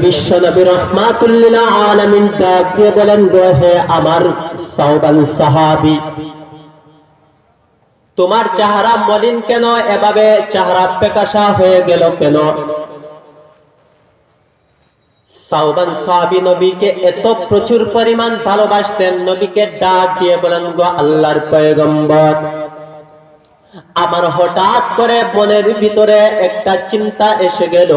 বিশ্ব নবী রাহমাতুল লিল আলামিন ডাক দিয়ে বলেন, গো হে আমার সাওবান সাহাবী, তোমার চেহারা মলিন কেন, এভাবে চেহারা ফ্যাকাশা হয়ে গেল কেন? সাওবান সাহাবী নবীকে এত প্রচুর পরিমাণ ভালোবাসতেন, নবীকে ডাক দিয়ে বলেন, গো আল্লাহর পয়গম্বর, আমার হঠাৎ করে মনের ভিতরে একটা চিন্তা এসে গেল,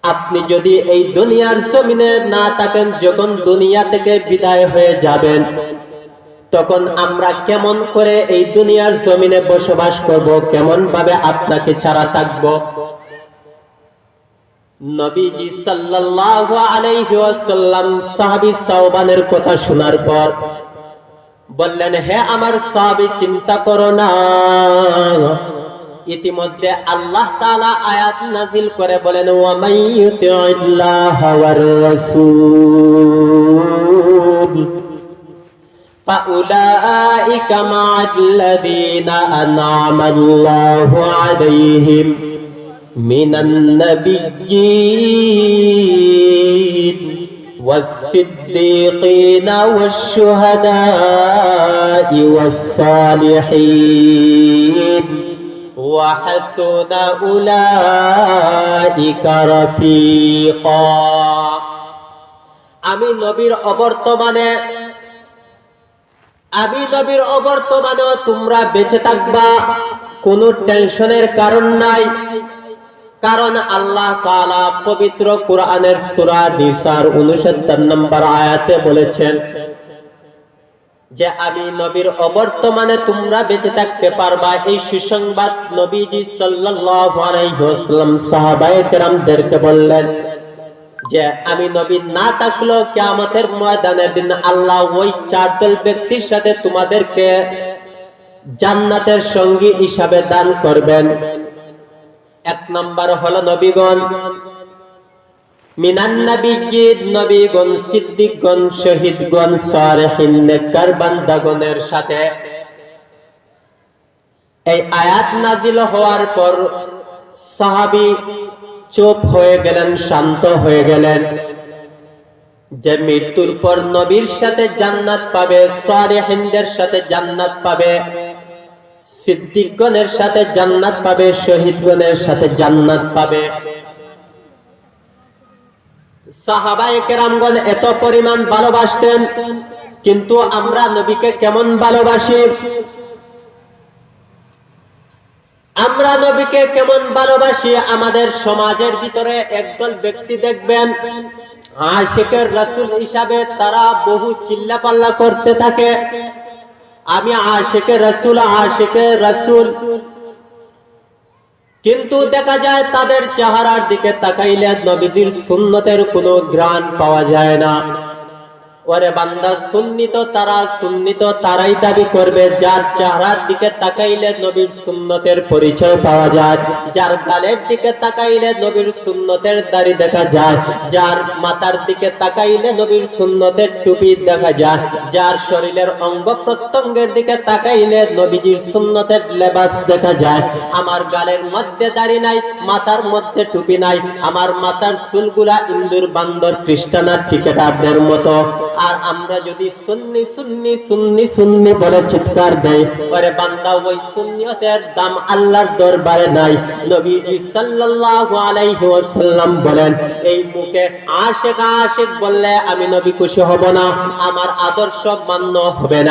আপনি যদি এই দুনিয়ার জমিনে না থাকেন, যখন দুনিয়া থেকে বিদায় হয়ে যাবেন, তখন আমরা কেমন করে এই দুনিয়ার জমিনে বসবাস করব, কেমন ভাবে আপনাকে ছাড়া থাকব? নবীজি সাল্লাল্লাহু আলাইহি ওয়াসাল্লাম সাহাবী সাওবানের কথা শোনার পর বললেন, হে আমার সাহাবী, চিন্তা করো না, ইতিমধ্যে আল্লাহ তাআলা আয়াত নাযিল করে বলেন, ওয়া মাইয়ুতিল্লাহা ওয়ার রাসূল ফাউলাইকা মা'আল্লাযীনা আন'আমা আল্লাহু আলাইহিম মিনান নাবিয়্যিন والصديقين والشهداء والصالحين وحسن أولئك رفيقا। আমি নবীর অবর্তমানে তোমরা বেঁচে থাকবা, কোনো টেনশনের কারণ নাই। কারণ আল্লাহ তাআলা পবিত্র কোরআনের সূরা নিসার 69 নম্বর আয়াতে বলেছেন যে আমি নবীর অবর্তমানে তোমরা বেঁচে থাকতে পারবা। এই সুসংবাদ নবীজি সাল্লাল্লাহু আলাইহি ওয়াসাল্লাম সাহাবায়ে কেরামদেরকে বললেন যে আমি নবী না থাকলেও কিয়ামতের ময়দানের দিন আল্লাহ ওই চারদল ব্যক্তির সাথে তোমাদেরকে জান্নাতের সঙ্গী হিসাবে দান করবেন। এক নাম্বার হলো নবীগণ, মিনান নাবিয়্যিন, নবীগণ, সিদ্দিকগণ, শহীদগণ, সালেহিন, নেককার বান্দাগণের সাথে। এই আয়াত নাযিল হওয়ার পর সাহাবী চুপ হয়ে গেলেন, শান্ত হয়ে গেলেন, যে মৃত্যুর পর নবীর সাথে জান্নাত পাবে, সালেহিনদের সাথে জান্নাত পাবে, সিদ্দিকগণের সাথে জান্নাত পাবে, শহীদগণের সাথে জান্নাত পাবে। সাহাবায়ে কেরামগণ এত পরিমাণ ভালোবাসতেন, কিন্তু আমরা নবীকে কেমন ভালোবাসি? আমরা নবীকে কেমন ভালোবাসি? আমাদের সমাজের ভিতরে একদল ব্যক্তি দেখবেন আশিকের রাসূল হিসাবে তারা বহু চিল্লাপাল্লা করতে থাকে, আমি আশিকে রাসূল, কিন্তু দেখা যায় তাদের চেহারার দিকে তাকাইলে নবীজির সুন্নতের কোনো ঘ্রাণ পাওয়া যায় না। ওরে বান্দা, সুন্নি তো তারাই দাবি করবে যার চেহারার দিকে তাকাইলে নবীর সুন্নতের পরিচয় পাওয়া যায়, যার গালের দিকে তাকাইলে নবীর সুন্নতের দাড়ি দেখা যায়, যার মাথার দিকে তাকাইলে নবীর সুন্নতের টুপি দেখা যায়, যার শরীরের অঙ্গ প্রত্যঙ্গের দিকে তাকাইলে নবীজির সুন্নতের লেবাস দেখা যায়। আমার গালের মধ্যে দাড়ি নাই, মাথার মধ্যে টুপি নাই, আমার মাথার চুলগুলা ইন্দুর বান্দর খ্রিস্টানার টিকেটারদের মতো, আর আমরা যদি সুন্নি সুন্নি সুন্নি সুন্নি বলে চিৎকার দেই, ওরে বান্দা, ওই সুন্নিয়তের দাম আল্লাহর দরবারে নাই। নবীজি সাল্লাল্লাহু আলাইহি ওয়াসাল্লাম বলেন, এই মুখে আশিক বললে আমি নবী খুশি হব না, আমার আদর্শ মান্য হবে না।